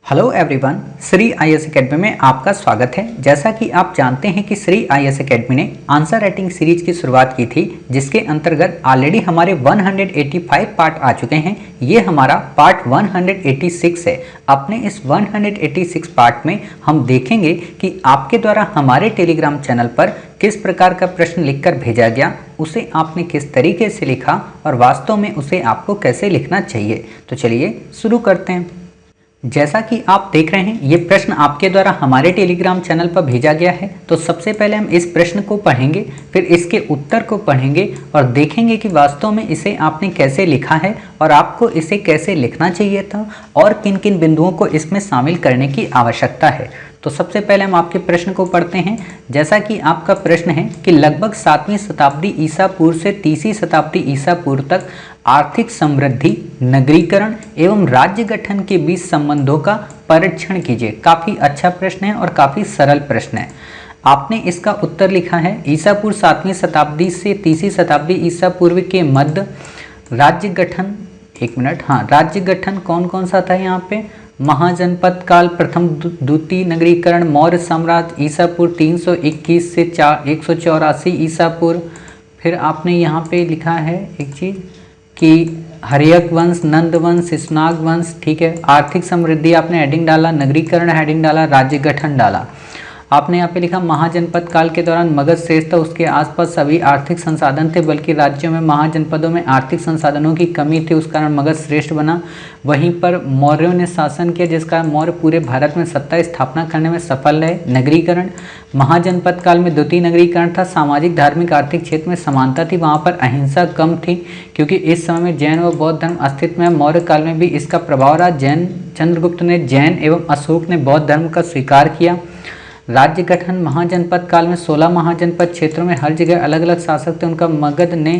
Hello everyone, Shri IAS academy में आपका स्वागत है। जैसा कि आप जानते हैं कि श्री आईएएस एकेडमी ने आंसर राइटिंग सीरीज की शुरुआत की थी, जिसके अंतर्गत ऑलरेडी हमारे 185 पार्ट आ चुके हैं। ये हमारा पार्ट 186 है। अपने इस 186 पार्ट में हम देखेंगे कि आपके द्वारा हमारे टेलीग्राम चैनल पर किस प्रकार का प्रश्न लिखकर भेजा गया, उसे आपने किस तरीके से लिखा और वास्तव में उसे आपको कैसे लिखना चाहिए। तो चलिए शुरू करते हैं। जैसा कि आप देख रहे हैं, ये प्रश्न आपके द्वारा हमारे टेलीग्राम चैनल पर भेजा गया है। तो सबसे पहले हम इस प्रश्न को पढ़ेंगे, फिर इसके उत्तर को पढ़ेंगे और देखेंगे कि वास्तव में इसे आपने कैसे लिखा है और आपको इसे कैसे लिखना चाहिए था और किन किन बिंदुओं को इसमें शामिल करने की आवश्यकता है। तो सबसे पहले हम आपके प्रश्न को पढ़ते हैं। जैसा कि आपका प्रश्न है कि लगभग 7वीं शताब्दी ईसा पूर्व से 30वीं शताब्दी ईसा पूर्व तक आर्थिक समृद्धि, नगरीकरण एवं राज्य गठन के बीच संबंधों का परीक्षण कीजिए। काफ़ी अच्छा प्रश्न है और काफ़ी सरल प्रश्न है। आपने इसका उत्तर लिखा है ईसा पूर्व 7वीं शताब्दी से 30वीं शताब्दी ईसा पूर्व के मध्य राज्य गठन, एक मिनट, हाँ, राज्य गठन कौन कौन सा था यहाँ पे? महाजनपद काल, प्रथम द्वितीय नगरीकरण, मौर्य साम्राज्य, ईसा पूर्व 321 से 184 ईसा पूर्व। फिर आपने यहाँ पे लिखा है एक चीज़ कि हर्यक वंश, नंद वंश, शिशुनाग वंश, ठीक है। आर्थिक समृद्धि आपने हेडिंग डाला, नगरीकरण हेडिंग डाला, राज्य गठन डाला। आपने यहाँ पे लिखा महाजनपद काल के दौरान मगध श्रेष्ठ था, उसके आसपास सभी आर्थिक संसाधन थे, बल्कि राज्यों में महाजनपदों में आर्थिक संसाधनों की कमी थी, उस कारण मगध श्रेष्ठ बना। वहीं पर मौर्यों ने शासन किया, जिस कारण मौर्य पूरे भारत में सत्ता स्थापना करने में सफल रहे। नगरीकरण, महाजनपद काल में द्वितीय नगरीकरण था, सामाजिक धार्मिक आर्थिक क्षेत्र में समानता थी, वहाँ पर अहिंसा कम थी क्योंकि इस समय में जैन व बौद्ध धर्म अस्तित्व में। मौर्य काल में भी इसका प्रभाव रहा, जैन चंद्रगुप्त ने जैन एवं अशोक ने बौद्ध धर्म का स्वीकार किया। राज्य गठन, महाजनपद काल में 16 महाजनपद क्षेत्रों में हर जगह अलग अलग शासक थे, उनका मगध ने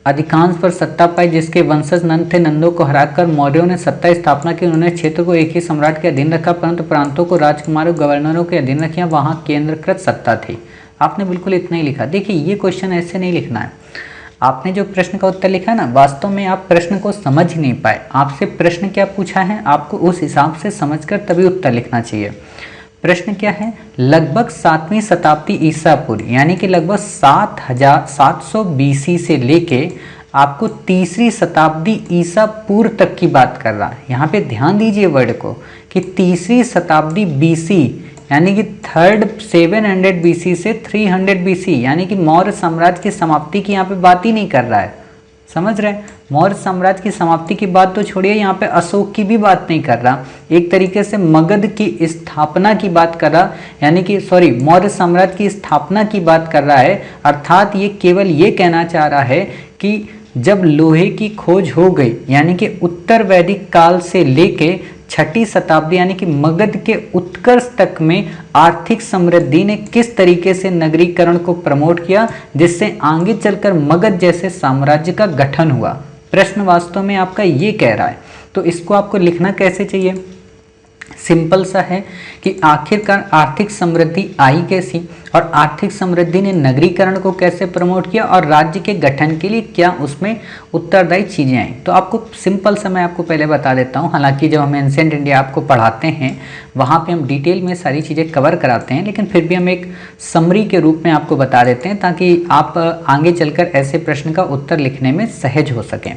अधिकांश पर सत्ता पाई, जिसके वंशज नंद थे। नंदों को हराकर मौर्यों ने सत्ता स्थापना की, उन्होंने क्षेत्र को एक ही सम्राट के अधीन रखा, परंतु प्रांतों को राजकुमारों गवर्नरों के अधीन रखा, वहाँ केंद्रीकृत सत्ता थी। आपने बिल्कुल इतना ही लिखा। देखिए, ये क्वेश्चन ऐसे नहीं लिखना है। आपने जो प्रश्न का उत्तर लिखा है ना, वास्तव में आप प्रश्न को समझ ही नहीं पाए। आपसे प्रश्न क्या पूछा है, आपको उस हिसाब से समझकर तभी उत्तर लिखना चाहिए। प्रश्न क्या है? लगभग 7वीं शताब्दी ईसा पूर्व, यानी कि लगभग 700 BC से लेके आपको 3री शताब्दी ईसा पूर्व तक की बात कर रहा है। यहाँ पे ध्यान दीजिए वर्ड को कि 3री शताब्दी BC, यानी कि 700 BC से 300 BC, यानी कि मौर्य साम्राज्य की समाप्ति की यहाँ पे बात ही नहीं कर रहा है। समझ रहे हैं? मौर्य साम्राज्य की समाप्ति की बात तो छोड़िए, यहाँ पे अशोक की भी बात नहीं कर रहा। एक तरीके से मगध की स्थापना की बात कर रहा, यानी कि मौर्य साम्राज्य की स्थापना की बात कर रहा है। अर्थात ये केवल ये कहना चाह रहा है कि जब लोहे की खोज हो गई, यानी कि उत्तर वैदिक काल से लेके 6ठी शताब्दी, यानी कि मगध के उत्कर्ष तक में आर्थिक समृद्धि ने किस तरीके से नगरीकरण को प्रमोट किया, जिससे आगे चलकर मगध जैसे साम्राज्य का गठन हुआ। प्रश्न वास्तव में आपका ये कह रहा है। तो इसको आपको लिखना कैसे चाहिए? सिंपल सा है कि आखिरकार आर्थिक समृद्धि आई कैसी और आर्थिक समृद्धि ने नगरीकरण को कैसे प्रमोट किया और राज्य के गठन के लिए क्या उसमें उत्तरदायी चीज़ें आई। तो आपको सिंपल सा मैं आपको पहले बता देता हूँ। हालांकि जब हम एंशिएंट इंडिया आपको पढ़ाते हैं, वहाँ पे हम डिटेल में सारी चीज़ें कवर कराते हैं, लेकिन फिर भी हम एक समरी के रूप में आपको बता देते हैं ताकि आप आगे चलकर ऐसे प्रश्न का उत्तर लिखने में सहज हो सकें।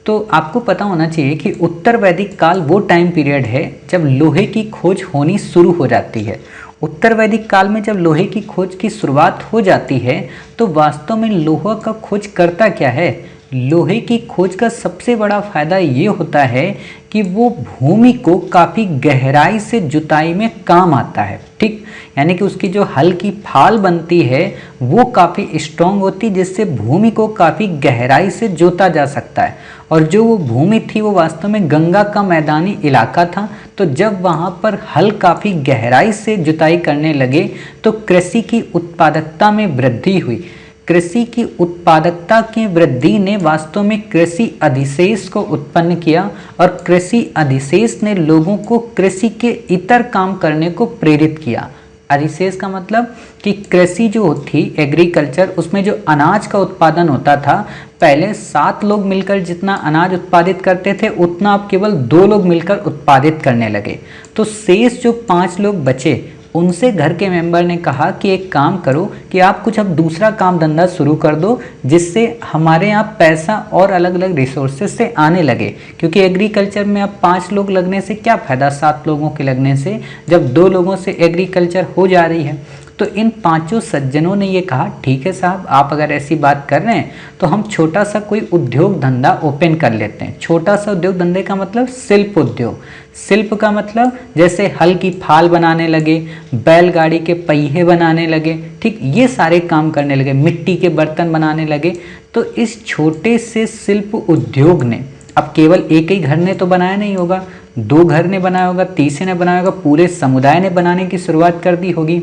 तो आपको पता होना चाहिए कि उत्तर वैदिक काल वो टाइम पीरियड है जब लोहे की खोज होनी शुरू हो जाती है। उत्तर वैदिक काल में जब लोहे की खोज की शुरुआत हो जाती है, तो वास्तव में लोहा का खोज करता क्या है? लोहे की खोज का सबसे बड़ा फायदा ये होता है कि वो भूमि को काफ़ी गहराई से जुताई में काम आता है। ठीक, यानी कि उसकी जो हल की फाल बनती है वो काफ़ी स्ट्रॉन्ग होती, जिससे भूमि को काफ़ी गहराई से जोता जा सकता है। और जो वो भूमि थी वो वास्तव में गंगा का मैदानी इलाका था। तो जब वहाँ पर हल काफ़ी गहराई से जुताई करने लगे तो कृषि की उत्पादकता में वृद्धि हुई। कृषि की उत्पादकता की वृद्धि ने वास्तव में कृषि अधिशेष को उत्पन्न किया और कृषि अधिशेष ने लोगों को कृषि के इतर काम करने को प्रेरित किया। अधिशेष का मतलब कि कृषि जो थी, एग्रीकल्चर, उसमें जो अनाज का उत्पादन होता था पहले 7 लोग मिलकर जितना अनाज उत्पादित करते थे उतना अब केवल 2 लोग मिलकर उत्पादित करने लगे। तो शेष जो 5 लोग बचे उनसे घर के मेंबर ने कहा कि एक काम करो कि आप कुछ अब दूसरा काम धंधा शुरू कर दो जिससे हमारे यहाँ पैसा और अलग अलग रिसोर्सेज से आने लगे, क्योंकि एग्रीकल्चर में अब 5 लोग लगने से क्या फ़ायदा 7 लोगों के लगने से, जब 2 लोगों से एग्रीकल्चर हो जा रही है। तो इन 5 सज्जनों ने ये कहा ठीक है साहब, आप अगर ऐसी बात कर रहे हैं तो हम छोटा सा कोई उद्योग धंधा ओपन कर लेते हैं। छोटा सा उद्योग धंधे का मतलब शिल्प उद्योग। शिल्प का मतलब जैसे हल की फाल बनाने लगे, बैलगाड़ी के पहिए बनाने लगे, ठीक ये सारे काम करने लगे, मिट्टी के बर्तन बनाने लगे। तो इस छोटे से शिल्प उद्योग ने अब केवल एक ही घर ने तो बनाया नहीं होगा, 2 घर ने बनाया होगा, तीसरे ने बनाया होगा, पूरे समुदाय ने बनाने की शुरुआत कर दी होगी।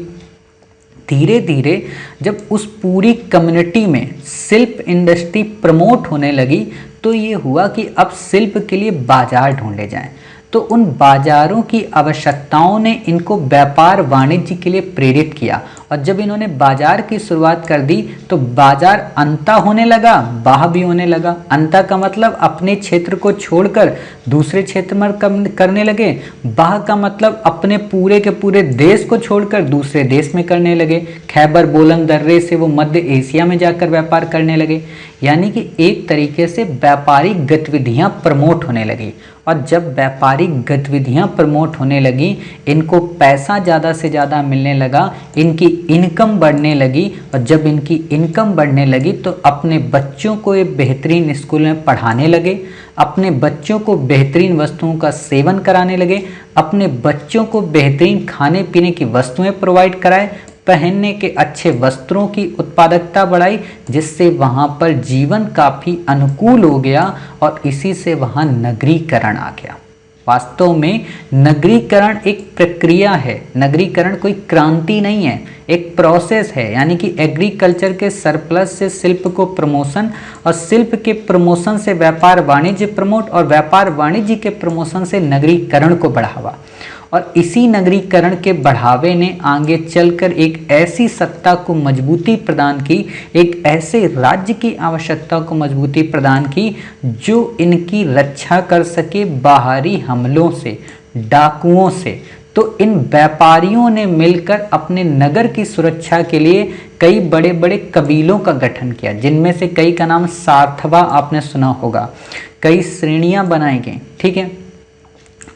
धीरे धीरे जब उस पूरी कम्युनिटी में शिल्प इंडस्ट्री प्रमोट होने लगी तो ये हुआ कि अब शिल्प के लिए बाजार ढूंढे जाएं। तो उन बाजारों की आवश्यकताओं ने इनको व्यापार वाणिज्य के लिए प्रेरित किया, और जब इन्होंने बाजार की शुरुआत कर दी तो बाजार अंता होने लगा, बाह भी होने लगा। अंता का मतलब अपने क्षेत्र को छोड़कर दूसरे क्षेत्र में करने लगे, बाह का मतलब अपने पूरे के पूरे देश को छोड़कर दूसरे देश में करने लगे। खैबर बोलन दर्रे से वो मध्य एशिया में जाकर व्यापार करने लगे। यानी कि एक तरीके से व्यापारिक गतिविधियां प्रमोट होने लगी, और जब व्यापारिक गतिविधियां प्रमोट होने लगी, इनको पैसा ज़्यादा से ज़्यादा मिलने लगा, इनकी इनकम बढ़ने लगी, और जब इनकी इनकम बढ़ने लगी तो अपने बच्चों को एक बेहतरीन स्कूल में पढ़ाने लगे, अपने बच्चों को बेहतरीन वस्तुओं का सेवन कराने लगे, अपने बच्चों को बेहतरीन खाने पीने की वस्तुएं प्रोवाइड कराए, पहनने के अच्छे वस्त्रों की उत्पादकता बढ़ाई, जिससे वहाँ पर जीवन काफ़ी अनुकूल हो गया, और इसी से वहाँ नगरीकरण आ गया। वास्तव में नगरीकरण एक प्रक्रिया है, नगरीकरण कोई क्रांति नहीं है, एक प्रोसेस है। यानी कि एग्रीकल्चर के सरप्लस से शिल्प को प्रमोशन, और शिल्प के प्रमोशन से व्यापार वाणिज्य प्रमोट, और व्यापार वाणिज्य के प्रमोशन से नगरीकरण को बढ़ावा। और इसी नगरीकरण के बढ़ावे ने आगे चलकर एक ऐसी सत्ता को मजबूती प्रदान की, एक ऐसे राज्य की आवश्यकता को मजबूती प्रदान की जो इनकी रक्षा कर सके बाहरी हमलों से, डाकुओं से। तो इन व्यापारियों ने मिलकर अपने नगर की सुरक्षा के लिए कई बड़े बड़े कबीलों का गठन किया, जिनमें से कई का नाम सार्थवा आपने सुना होगा। कई श्रेणियां बनाई गई, ठीक है।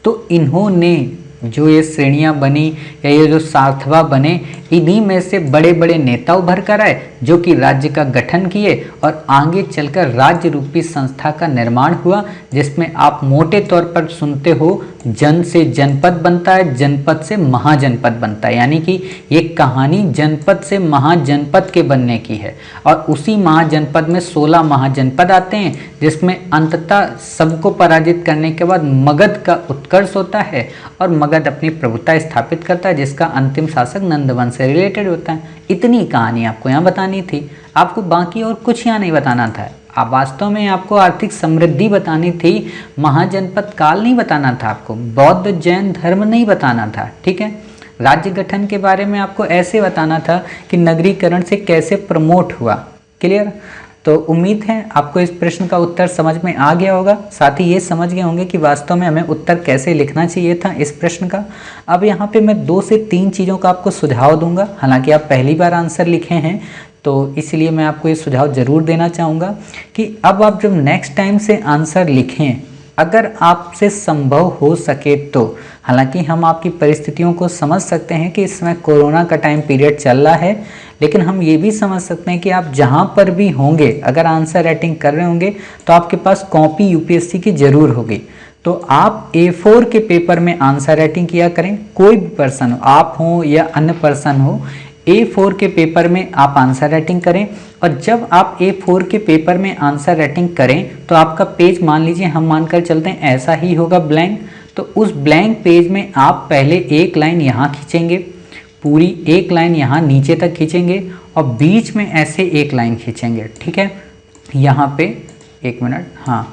तो इन्होंने जो ये श्रेणियां बनी या ये जो सार्थवा बने, इन्हीं में से बड़े बड़े नेता उभर कर आए जो कि राज्य का गठन किए, और आगे चलकर राज्य रूपी संस्था का निर्माण हुआ, जिसमें आप मोटे तौर पर सुनते हो जन से जनपद बनता है, जनपद से महाजनपद बनता है। यानी कि ये कहानी जनपद से महाजनपद के बनने की है, और उसी महाजनपद में 16 महाजनपद आते हैं, जिसमें अंततः सबको पराजित करने के बाद मगध का उत्कर्ष होता है, और मगध अपनी प्रभुता स्थापित करता है, जिसका अंतिम शासक नंदवंश से रिलेटेड होता है। इतनी कहानी आपको यहाँ बतानी थी, आपको बाकी और कुछ यहाँ नहीं बताना था। आप वास्तव में आपको आर्थिक समृद्धि बतानी थी, महाजनपद काल नहीं बताना था, आपको बौद्ध जैन धर्म नहीं बताना था, ठीक है। राज्य गठन के बारे में आपको ऐसे बताना था कि नगरीकरण से कैसे प्रमोट हुआ। क्लियर? तो उम्मीद है आपको इस प्रश्न का उत्तर समझ में आ गया होगा, साथ ही ये समझ गए होंगे कि वास्तव में हमें उत्तर कैसे लिखना चाहिए था इस प्रश्न का। अब यहाँ पे मैं 2 से 3 चीज़ों का आपको सुझाव दूंगा। हालांकि आप पहली बार आंसर लिखे हैं तो इसलिए मैं आपको ये सुझाव ज़रूर देना चाहूँगा कि अब आप जब नेक्स्ट टाइम से आंसर लिखें, अगर आपसे संभव हो सके तो, हालांकि हम आपकी परिस्थितियों को समझ सकते हैं कि इस समय कोरोना का टाइम पीरियड चल रहा है, लेकिन हम ये भी समझ सकते हैं कि आप जहाँ पर भी होंगे, अगर आंसर राइटिंग कर रहे होंगे तो आपके पास कॉपी यूपीएससी की ज़रूर होगी। तो आप A4 के पेपर में आंसर राइटिंग किया करें। कोई भी पर्सन हो, आप हो या अन्य पर्सन हो, A4 के पेपर में आप आंसर राइटिंग करें। और जब आप A4 के पेपर में आंसर राइटिंग करें तो आपका पेज, मान लीजिए हम मानकर चलते हैं ऐसा ही होगा ब्लैंक, तो उस ब्लैंक पेज में आप पहले एक लाइन यहाँ खींचेंगे, पूरी एक लाइन यहाँ नीचे तक खींचेंगे, और बीच में ऐसे एक लाइन खींचेंगे, ठीक है। यहाँ पे 1 मिनट, हाँ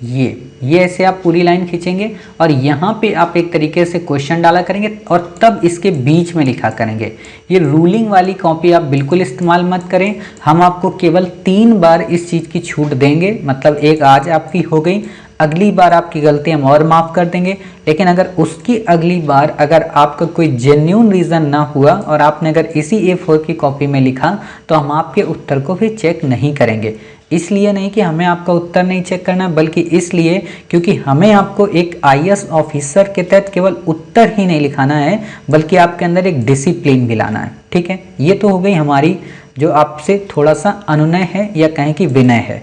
ये ऐसे आप पूरी लाइन खींचेंगे और यहाँ पे आप एक तरीके से क्वेश्चन डाला करेंगे और तब इसके बीच में लिखा करेंगे। ये रूलिंग वाली कॉपी आप बिल्कुल इस्तेमाल मत करें। हम आपको केवल 3 बार इस चीज़ की छूट देंगे, मतलब एक आज आपकी हो गई, अगली बार आपकी गलती हम और माफ़ कर देंगे। लेकिन अगर उसकी अगली बार अगर आपका कोई जेन्यून रीज़न ना हुआ और आपने अगर इसी A4 की कॉपी में लिखा तो हम आपके उत्तर को फिर चेक नहीं करेंगे। इसलिए नहीं कि हमें आपका उत्तर नहीं चेक करना, बल्कि इसलिए क्योंकि हमें आपको एक IAS ऑफिसर के तहत केवल उत्तर ही नहीं लिखाना है, बल्कि आपके अंदर एक डिसिप्लिन भी लाना है। ठीक है, ये तो हो गई हमारी जो आपसे थोड़ा सा अनुनय है या कहें कि विनय है।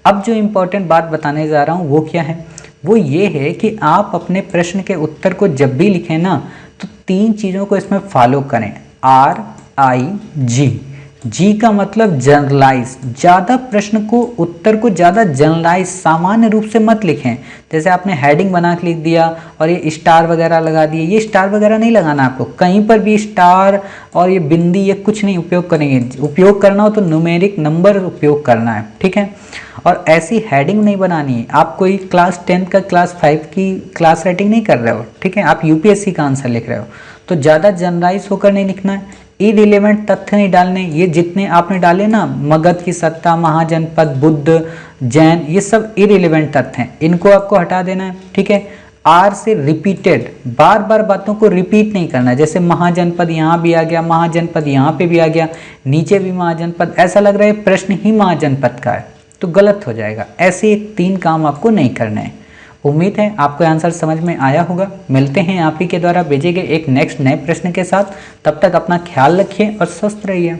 अब जो इम्पोर्टेंट बात बताने जा रहा हूँ वो क्या है, वो ये है कि आप अपने प्रश्न के उत्तर को जब भी लिखें ना तो 3 चीज़ों को इसमें फॉलो करें। RIG, जी का मतलब जनरलाइज, ज़्यादा प्रश्न को उत्तर को ज़्यादा जनरलाइज सामान्य रूप से मत लिखें। जैसे आपने हेडिंग बना के लिख दिया और ये स्टार वगैरह लगा दिए, ये स्टार वगैरह नहीं लगाना आपको, कहीं पर भी स्टार और ये बिंदी ये कुछ नहीं उपयोग करेंगे। उपयोग करना हो तो न्यूमेरिक नंबर उपयोग करना है। ठीक है, और ऐसी हेडिंग नहीं बनानी है। आप कोई क्लास 10 का क्लास 5 की क्लास राइटिंग नहीं कर रहे हो, ठीक है, आप UPSC का आंसर लिख रहे हो, तो ज़्यादा जनरलाइज होकर नहीं लिखना है। इरिलेवेंट तथ्य नहीं डालने, ये जितने आपने डाले ना, मगध की सत्ता, महाजनपद, बुद्ध, जैन, ये सब इरिलेवेंट तथ्य हैं, इनको आपको हटा देना है। ठीक है, आर से रिपीटेड, बार बार बातों को रिपीट नहीं करना है। जैसे महाजनपद यहाँ भी आ गया, महाजनपद यहाँ पे भी आ गया, नीचे भी महाजनपद, ऐसा लग रहा है प्रश्न ही महाजनपद का है, तो गलत हो जाएगा। ऐसे 3 काम आपको नहीं करने हैं। उम्मीद है आपको आंसर समझ में आया होगा। मिलते हैं आप ही के द्वारा भेजे गए एक नेक्स्ट नए प्रश्न के साथ। तब तक अपना ख्याल रखिए और स्वस्थ रहिए।